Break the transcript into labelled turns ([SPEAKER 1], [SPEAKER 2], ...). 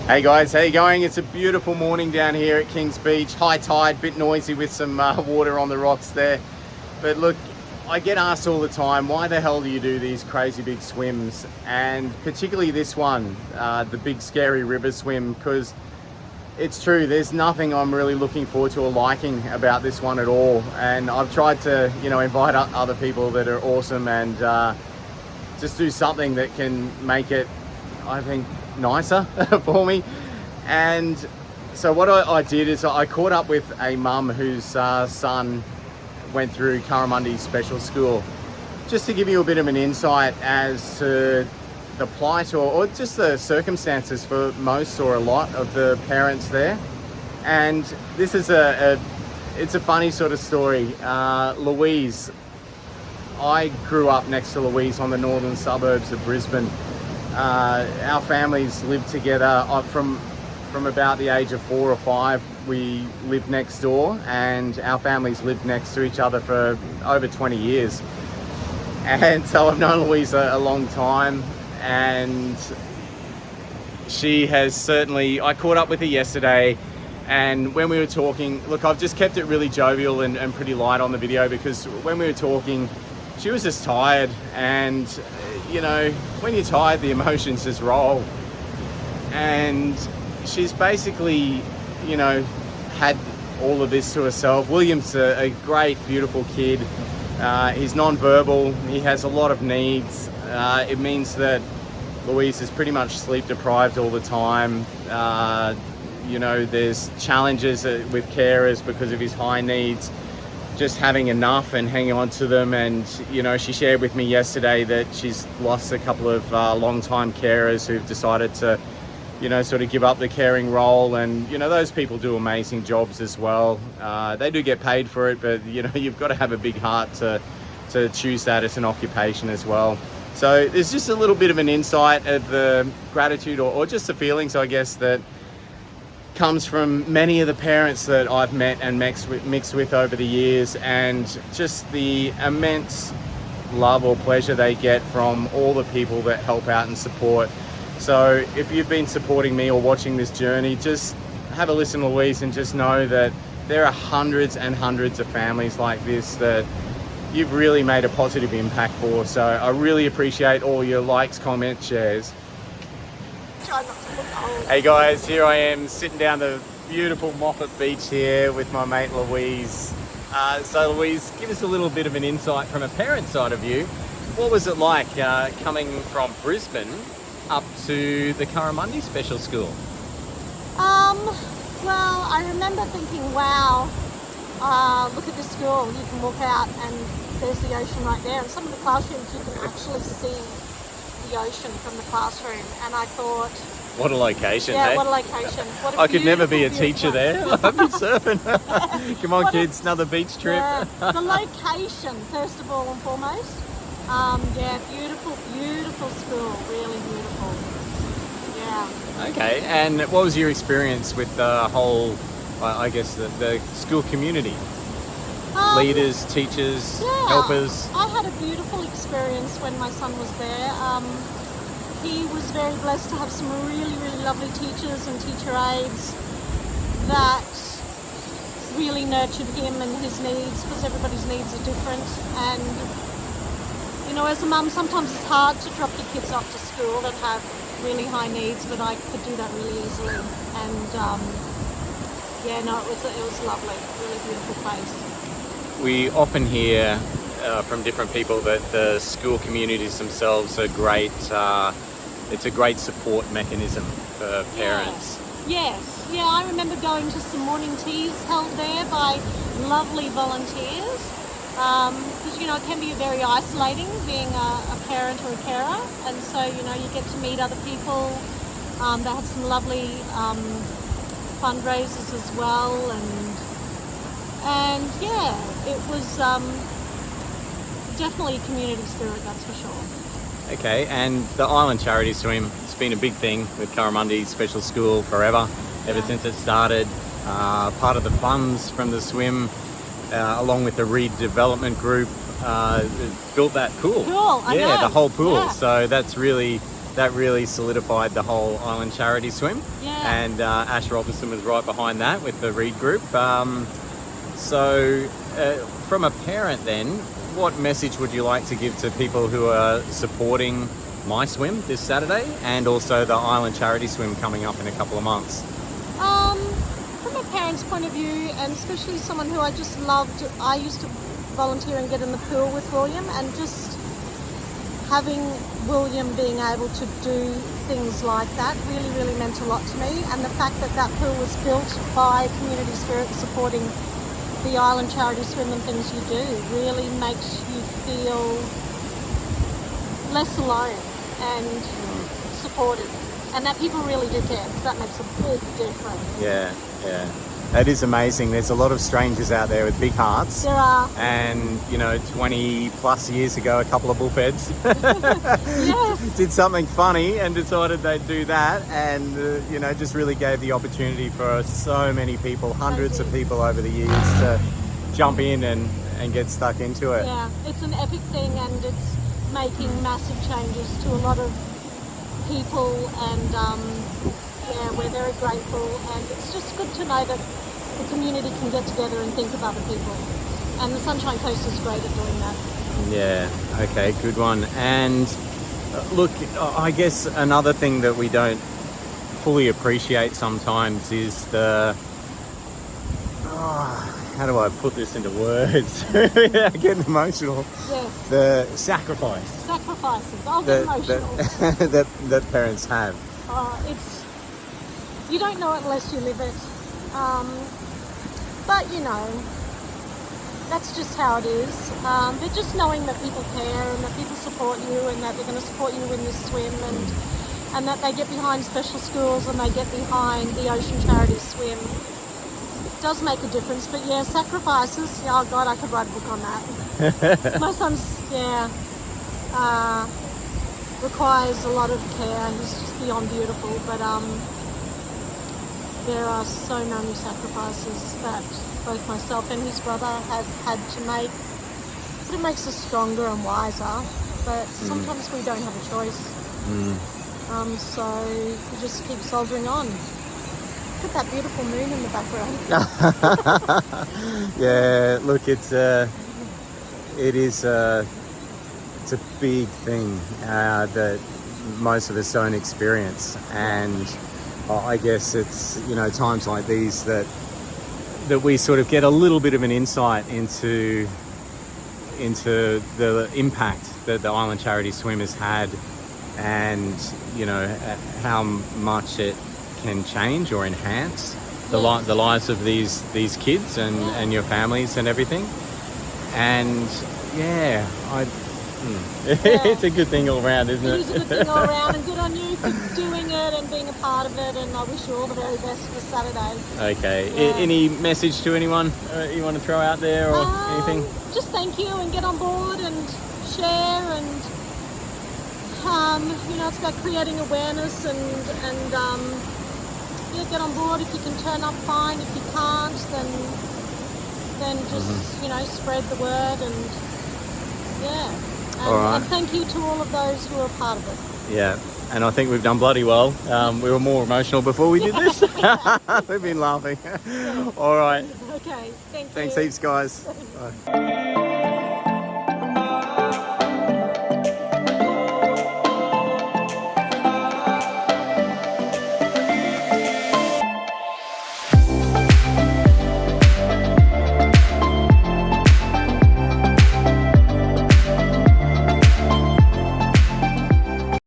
[SPEAKER 1] Hey guys, how you going? It's a beautiful morning down here at Kings Beach. High tide, bit noisy with some water on the rocks there. But look, I get asked all the time, why the hell do you do these crazy big swims? And particularly this one, the big scary river swim, because it's true, there's nothing I'm really looking forward to or liking about this one at all. And I've tried to, invite other people that are awesome and just do something that can make it, I think, nicer for me. And so what I did is I caught up with a mum whose son went through Currimundi Special School, just to give you a bit of an insight as to the plight or just the circumstances for most or a lot of the parents there. And this is it's a funny sort of story. Louise, I grew up next to Louise on the northern suburbs of Brisbane. Our families lived together from about the age of 4 or 5. We lived next door, and our families lived next to each other for over 20 years. And so I've known Louise a long time, and she has certainly, I caught up with her yesterday, and when we were talking, look, I've just kept it really jovial and pretty light on the video, because when we were talking, she was just tired, and when you're tired, the emotions just roll. And she's basically, had all of this to herself. William's a great, beautiful kid. He's non-verbal. He has a lot of needs. It means that Louise is pretty much sleep deprived all the time. There's challenges with carers because of his high needs. Just having enough and hanging on to them. And she shared with me yesterday that she's lost a couple of long-time carers who've decided to sort of give up the caring role. And those people do amazing jobs as well. They do get paid for it, but you've got to have a big heart to choose that as an occupation as well. So there's just a little bit of an insight of the gratitude or just the feelings, I guess, that comes from many of the parents that I've met and mixed with over the years, and just the immense love or pleasure they get from all the people that help out and support. So if you've been supporting me or watching this journey, just have a listen to Louise and just know that there are hundreds and hundreds of families like this that you've really made a positive impact for. So I really appreciate all your likes, comments, shares. Hey guys, here I am sitting down the beautiful Moffat Beach here with my mate Louise. So Louise, give us a little bit of an insight from a parent side of you. What was it like coming from Brisbane up to the Currimundi Special School?
[SPEAKER 2] Well, I remember thinking, wow, look at this school. You can walk out and there's the ocean right there. And some of the classrooms you can actually see the ocean from the classroom. And I thought,
[SPEAKER 1] what a location,
[SPEAKER 2] yeah,
[SPEAKER 1] hey?
[SPEAKER 2] What a location. What a
[SPEAKER 1] I could never be a
[SPEAKER 2] beautiful
[SPEAKER 1] teacher
[SPEAKER 2] place.
[SPEAKER 1] there. I'd be surfing. Come on, kids, another beach trip.
[SPEAKER 2] The location, first of all and foremost. Beautiful, beautiful school. Really beautiful. Yeah.
[SPEAKER 1] Okay, and what was your experience with the whole, I guess, the school community? Leaders, teachers, helpers?
[SPEAKER 2] I had a beautiful experience when my son was there. He was very blessed to have some really, really lovely teachers and teacher aides that really nurtured him and his needs, because everybody's needs are different. And, as a mum, sometimes it's hard to drop your kids off to school that have really high needs, but I could do that really easily. And, it was lovely, really beautiful place.
[SPEAKER 1] We often hear from different people that the school communities themselves are great. It's a great support mechanism for parents.
[SPEAKER 2] Yes. Yeah, I remember going to some morning teas held there by lovely volunteers. Because, it can be very isolating being a parent or a carer. And so, you get to meet other people. They had some lovely fundraisers as well. And it was definitely community spirit, that's for sure.
[SPEAKER 1] Okay, and the Island Charity Swim, it's been a big thing with Currimundi Special School forever, ever since it started. Part of the funds from the swim, along with the redevelopment group, built that pool.
[SPEAKER 2] I know.
[SPEAKER 1] The whole pool.
[SPEAKER 2] Yeah.
[SPEAKER 1] So that's really that really solidified the whole Island Charity Swim.
[SPEAKER 2] Yeah.
[SPEAKER 1] And Ash Robinson was right behind that with the Reed Group. So from a parent then, what message would you like to give to people who are supporting my swim this Saturday and also the Island Charity Swim coming up in a couple of months?
[SPEAKER 2] From a parent's point of view, and especially someone who I just loved, I used to volunteer and get in the pool with William, and just having William being able to do things like that really, really meant a lot to me. And the fact that that pool was built by Community Spirit supporting the Island Charity Swim and things you do really makes you feel less alone and supported, and that people really do care, because that makes a big difference.
[SPEAKER 1] Yeah. That is amazing. There's a lot of strangers out there with big hearts.
[SPEAKER 2] There are.
[SPEAKER 1] And, 20 plus years ago, a couple of bullfeds
[SPEAKER 2] Yes.
[SPEAKER 1] did something funny and decided they'd do that, and, just really gave the opportunity for so many people, hundreds of people over the years to jump in and get stuck into it.
[SPEAKER 2] Yeah, it's an epic thing, and it's making massive changes to a lot of people, and we're very grateful, and it's just good to know that the community can get together and think of other people, and the Sunshine Coast is great at doing that.
[SPEAKER 1] Yeah, okay, good one. And look, I guess another thing that we don't fully appreciate sometimes is the... how do I put this into words without getting emotional?
[SPEAKER 2] Yes.
[SPEAKER 1] The sacrifice
[SPEAKER 2] Sacrifices. I'll get emotional.
[SPEAKER 1] that parents have.
[SPEAKER 2] You don't know it unless you live it. But that's just how it is. But just knowing that people care and that people support you and that they're going to support you in this swim, and that they get behind special schools and they get behind the Ocean Charity Swim does make a difference. But yeah, sacrifices. Oh God, I could write a book on that. My son's, requires a lot of care. He's just beyond beautiful. But there are so many sacrifices that both myself and his brother have had to make. But it makes us stronger and wiser. But sometimes we don't have a choice. So we just keep soldiering on. Look at that beautiful moon in the background.
[SPEAKER 1] Yeah, look, it's a big thing that most of us don't experience, and I guess it's times like these that we sort of get a little bit of an insight into the impact that the Island Charity Swim has had, and how much it can change or enhance the lives of these kids and your families and everything. And it's a good thing all around, isn't it?
[SPEAKER 2] It is a good thing all around, and good on you for doing it and being a part of it, and I wish you all the very best for Saturday.
[SPEAKER 1] Okay.
[SPEAKER 2] Yeah.
[SPEAKER 1] Any message to anyone you want to throw out there or anything?
[SPEAKER 2] Just thank you, and get on board and share, and it's about creating awareness, and get on board. If you can turn up, fine. If you can't, then just spread the word, and
[SPEAKER 1] all right.
[SPEAKER 2] and thank you to all of those who are a part of it.
[SPEAKER 1] Yeah, and I think we've done bloody well. We were more emotional before we did this. We've been laughing. All right.
[SPEAKER 2] Okay, thank you.
[SPEAKER 1] Thanks heaps, guys. Bye.